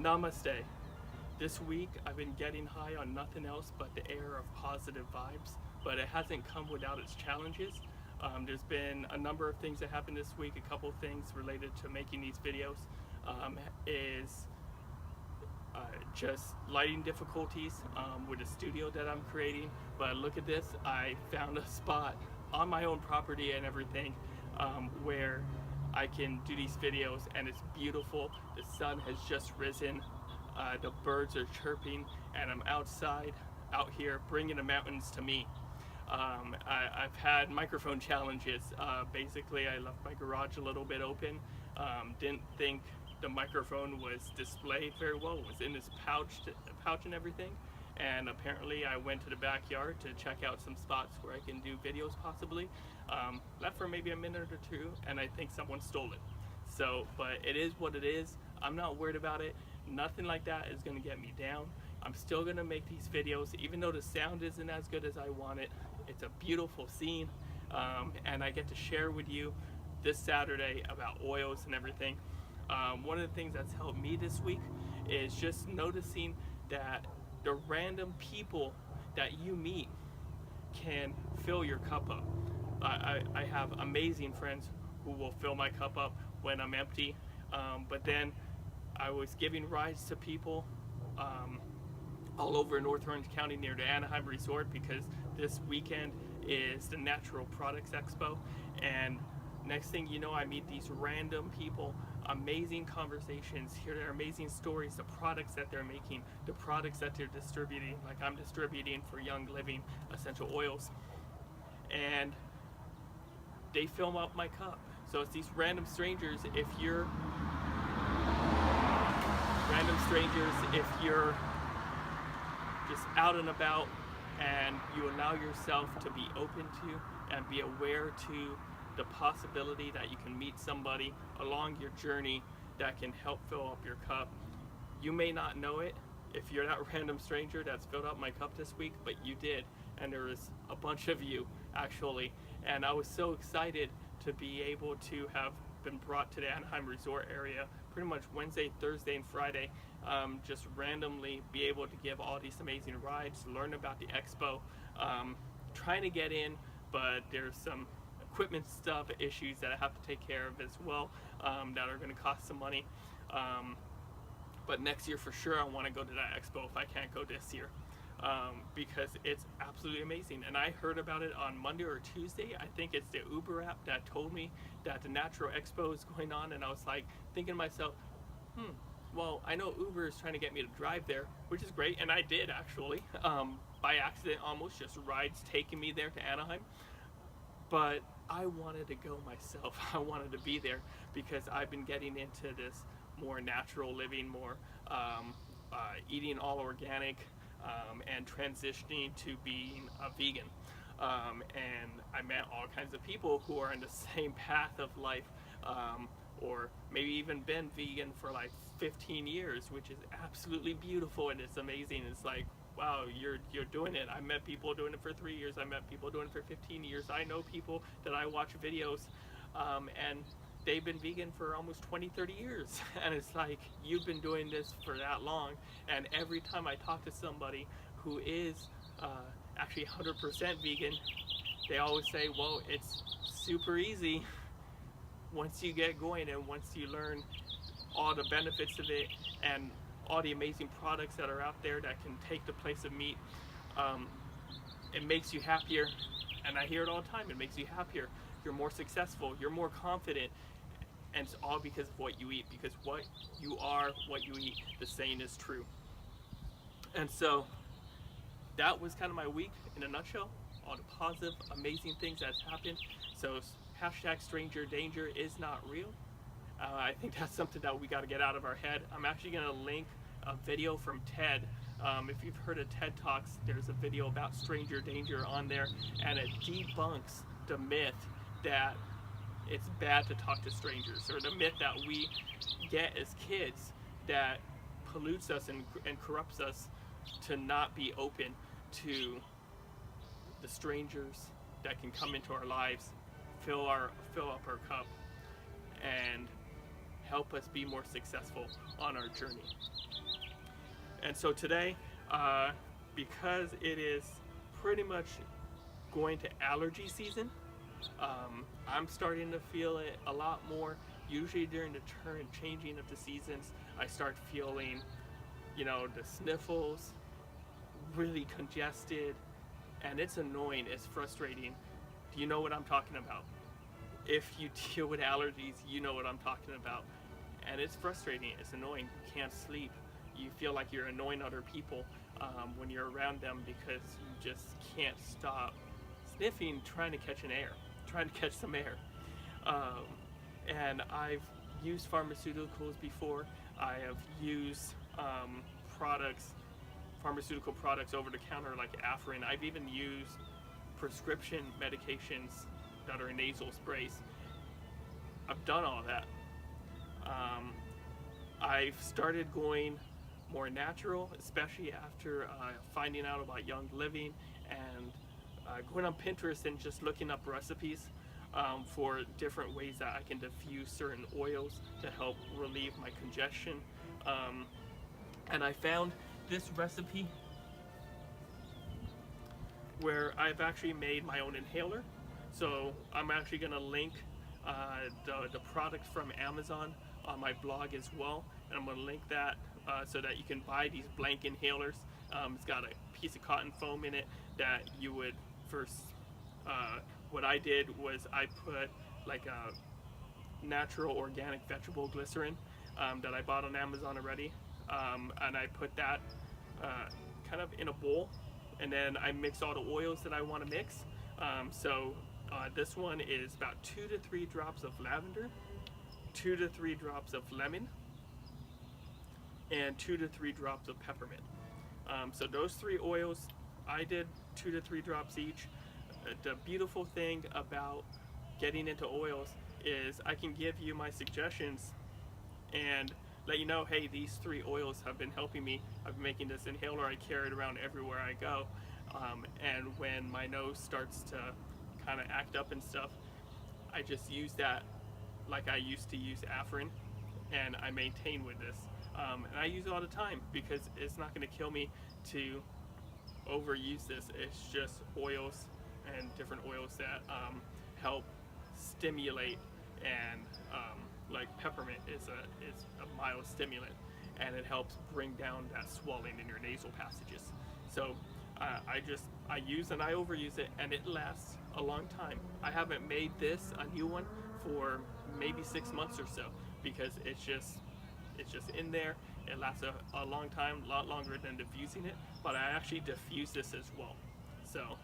Namaste. This week I've been getting high on nothing else but the air of positive vibes, but it hasn't come without its challenges. There's been a number of things that happened this week. A couple of things related to making these videos is just lighting difficulties with the studio that I'm creating. But look at this, I found a spot on my own property and everything where I can do these videos, and it's beautiful. The sun has just risen, the birds are chirping, and I'm outside out here bringing the mountains to me. I've had microphone challenges. Basically, I left my garage a little bit open. Didn't think the microphone was displayed very well. It was in this pouch and everything. And apparently I went to the backyard to check out some spots where I can do videos possibly. Left for maybe a minute or two, and I think someone stole it. So, but it is what it is. I'm not worried about it. Nothing like that is gonna get me down. I'm still gonna make these videos, even though the sound isn't as good as I want it. It's a beautiful scene, and I get to share with you this Saturday about oils and everything. One of the things that's helped me this week is just noticing that the random people that you meet can fill your cup up. I have amazing friends who will fill my cup up when I'm empty, but then I was giving rides to people all over North Orange County near the Anaheim Resort, because this weekend is the Natural Products Expo, and next thing you know, I meet these random people, amazing conversations, hear their amazing stories, the products that they're making, the products that they're distributing, like I'm distributing for Young Living essential oils, and they fill up my cup. So it's these random strangers. If you're just out and about and you allow yourself to be open to and be aware to the possibility that you can meet somebody along your journey that can help fill up your cup. You may not know it if you're that random stranger that's filled up my cup this week, but you did, and there was a bunch of you actually, and I was so excited to be able to have been brought to the Anaheim Resort area pretty much Wednesday, Thursday, and Friday, just randomly be able to give all these amazing rides, learn about the expo, trying to get in, but there's some equipment stuff issues that I have to take care of as well, that are going to cost some money. But next year for sure I want to go to that expo if I can't go this year, because it's absolutely amazing. And I heard about it on Monday or Tuesday. I think it's the Uber app that told me that the Natural Expo is going on, and I was like thinking to myself, well, I know Uber is trying to get me to drive there, which is great, and I did actually, by accident almost, just rides taking me there to Anaheim. But I wanted to go myself. I wanted to be there because I've been getting into this more natural living, more eating all organic, and transitioning to being a vegan. And I met all kinds of people who are in the same path of life, or maybe even been vegan for like 15 years, which is absolutely beautiful, and it's amazing. It's like, wow, you're doing it. I met people doing it for 3 years. I met people doing it for 15 years. I know people that I watch videos, and they've been vegan for almost 20-30 years. And it's like, you've been doing this for that long. And every time I talk to somebody who is actually 100% vegan, they always say, well, it's super easy once you get going, and once you learn all the benefits of it and all the amazing products that are out there that can take the place of meat. It makes you happier, and I hear it all the time. It makes you happier. You're more successful. You're more confident, and it's all because of what you eat. Because what you are, what you eat. The saying is true. And so that was kind of my week in a nutshell. All the positive, amazing things that's happened. So hashtag stranger danger is not real. I think that's something that we got to get out of our head. I'm actually going to link a video from TED. If you've heard of TED Talks, there's a video about stranger danger on there, and it debunks the myth that it's bad to talk to strangers, or the myth that we get as kids that pollutes us and corrupts us to not be open to the strangers that can come into our lives, fill up our cup, and help us be more successful on our journey. And so today, because it is pretty much going to allergy season, I'm starting to feel it a lot more. Usually during the changing of the seasons, I start feeling, the sniffles, really congested, and it's annoying, it's frustrating. Do you know what I'm talking about? If you deal with allergies, you know what I'm talking about. And it's frustrating, it's annoying. You can't sleep. You feel like you're annoying other people when you're around them because you just can't stop sniffing, trying to catch some air. And I've used pharmaceuticals before. I have used pharmaceutical products over the counter like Afrin. I've even used prescription medications that are nasal sprays. I've done all that. I've started going more natural, especially after finding out about Young Living and going on Pinterest and just looking up recipes for different ways that I can diffuse certain oils to help relieve my congestion. And I found this recipe where I've actually made my own inhaler. So I'm actually going to link the product from Amazon on my blog as well, and I'm going to link that so that you can buy these blank inhalers. It's got a piece of cotton foam in it that you would first, what I did was I put like a natural organic vegetable glycerin that I bought on Amazon already, and I put that kind of in a bowl, and then I mix all the oils that I want to mix. This one is about 2 to 3 drops of lavender, 2 to 3 drops of lemon, and 2 to 3 drops of peppermint. So those 3 oils, I did 2 to 3 drops each. The beautiful thing about getting into oils is I can give you my suggestions and let you know, hey, these 3 oils have been helping me. I've been making this inhaler, I carry it around everywhere I go. And when my nose starts to kind of act up and stuff, I just use that like I used to use Afrin, and I maintain with this. And I use it all the time because it's not going to kill me to overuse this. It's just oils and different oils that help stimulate, and like peppermint is a mild stimulant, and it helps bring down that swelling in your nasal passages. So I use and I overuse it, and it lasts a long time. I haven't made this a new one for maybe 6 months or so because it's just in there. It lasts a long time, a lot longer than diffusing it, but I actually diffuse this as well. So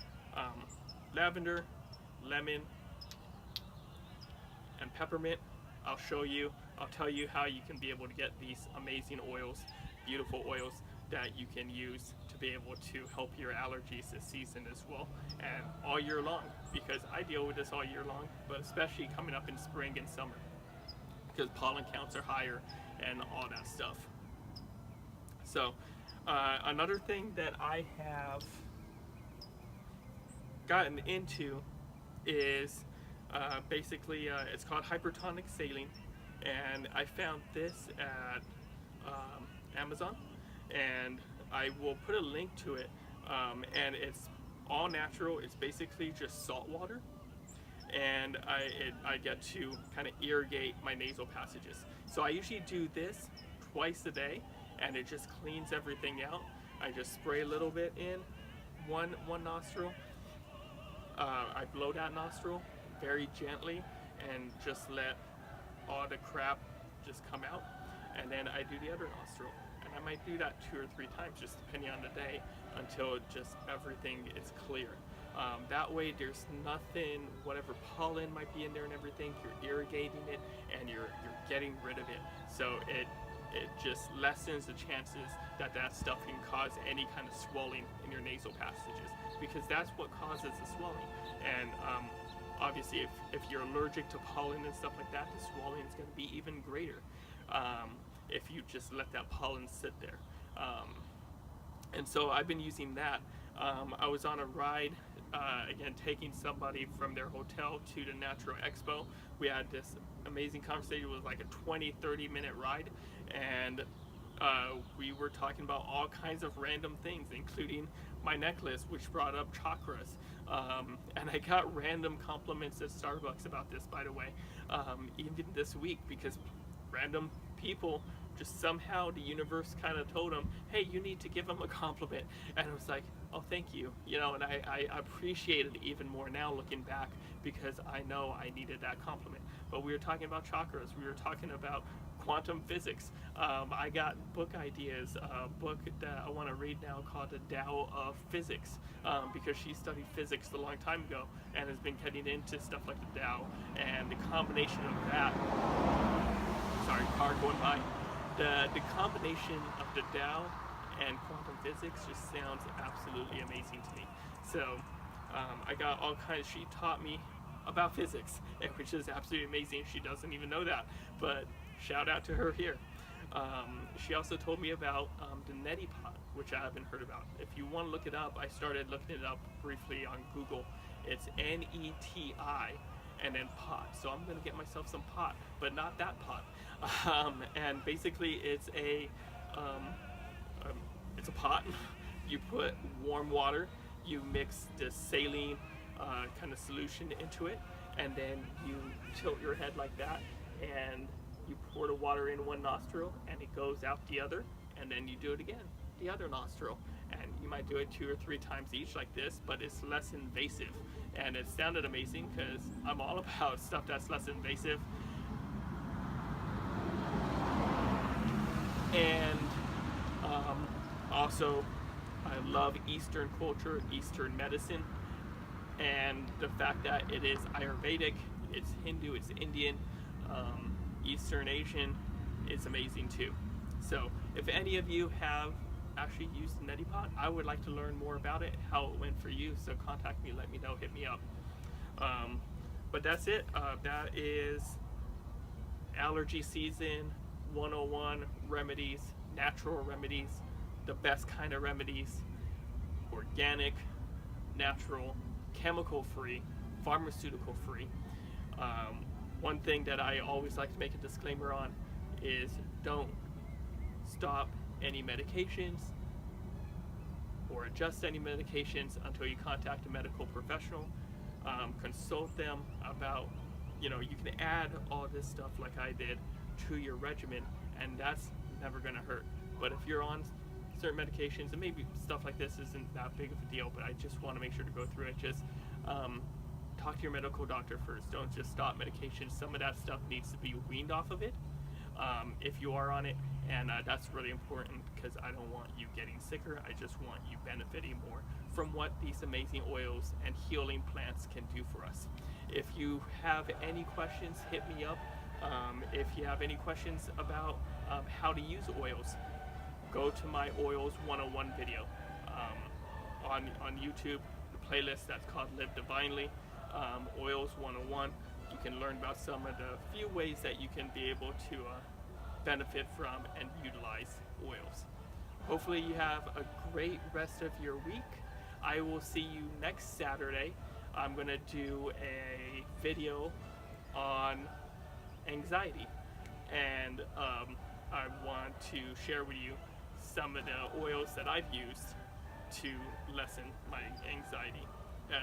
lavender, lemon, and peppermint. I'll tell you how you can be able to get these amazing oils, beautiful oils that you can use to be able to help your allergies this season as well, and all year long, because I deal with this all year long, but especially coming up in spring and summer because pollen counts are higher and all that stuff. So another thing that I have gotten into is basically it's called hypertonic saline, and I found this at Amazon, and I will put a link to it, and it's all natural. It's basically just salt water, and I get to kind of irrigate my nasal passages. So I usually do this twice a day, and it just cleans everything out. I just spray a little bit in one nostril. I blow that nostril very gently and just let all the crap just come out, and then I do the other nostril, and I might do that 2 or 3 times just depending on the day until just everything is clear. That way there's nothing, whatever pollen might be in there and everything, you're irrigating it and you're getting rid of it, so it just lessens the chances that stuff can cause any kind of swelling in your nasal passages, because that's what causes the swelling. And obviously if you're allergic to pollen and stuff like that, the swelling is going to be even greater if you just let that pollen sit there. And so I've been using that. I was on a ride again, taking somebody from their hotel to the Natural Expo. We had this amazing conversation. It was like a 20-30 minute ride, and we were talking about all kinds of random things, including my necklace, which brought up chakras. And I got random compliments at Starbucks about this, by the way, even this week, because random people just somehow the universe kind of told them, hey, you need to give them a compliment. And I was like, oh, thank you. And I appreciate it even more now looking back, because I know I needed that compliment. But we were talking about chakras. We were talking about quantum physics. I got book ideas, a book that I want to read now called The Tao of Physics, because she studied physics a long time ago and has been getting into stuff like the Tao. And the combination of that, sorry, car going by, the combination of the Tao and quantum physics just sounds absolutely amazing to me. So I got all kinds, she taught me about physics, which is absolutely amazing. She doesn't even know that, but shout out to her here. She also told me about the neti pot, which I haven't heard about. If you want to look it up, I started looking it up briefly on Google. It's Neti and then pot. So I'm gonna get myself some pot, but not that pot. And basically, it's a pot. You put warm water, you mix the saline kind of solution into it, and then you tilt your head like that, and you pour the water in one nostril, and it goes out the other, and then you do it again, the other nostril. And you might do it 2 or 3 times each like this, but it's less invasive. And it sounded amazing, because I'm all about stuff that's less invasive. And also, I love Eastern culture, Eastern medicine, and the fact that it is Ayurvedic, it's Hindu, it's Indian, Eastern Asian, it's amazing too. So if any of you have actually used the neti pot, I would like to learn more about it, how it went for you. So contact me, let me know, hit me up. But that's it. That is allergy season 101 remedies, natural remedies, the best kind of remedies, organic, natural, chemical free, pharmaceutical free. One thing that I always like to make a disclaimer on is don't stop any medications or adjust any medications until you contact a medical professional. Consult them about, you can add all this stuff like I did to your regimen, and that's never gonna hurt. But if you're on certain medications, and maybe stuff like this isn't that big of a deal, but I just want to make sure to go through it. Just talk to your medical doctor first. Don't just stop medication. Some of that stuff needs to be weaned off of it if you are on it, and that's really important, because I don't want you getting sicker. I just want you benefiting more from what these amazing oils and healing plants can do for us. If you have any questions, hit me up. If you have any questions about how to use oils, go to my Oils 101 video on YouTube, the playlist that's called Live Divinely, Oils 101. You can learn about some of the few ways that you can be able to benefit from and utilize oils. Hopefully you have a great rest of your week. I will see you next Saturday. I'm going to do a video on anxiety, and I want to share with you some of the oils that I've used to lessen my anxiety,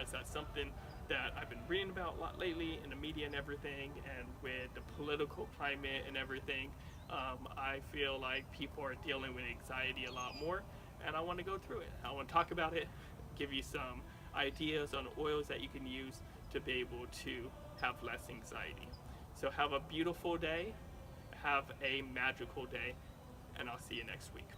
as that's something that I've been reading about a lot lately in the media and everything, and with the political climate and everything. I feel like people are dealing with anxiety a lot more, and I want to go through it. I want to talk about it, give you some ideas on oils that you can use to be able to have less anxiety. So have a beautiful day, have a magical day, and I'll see you next week.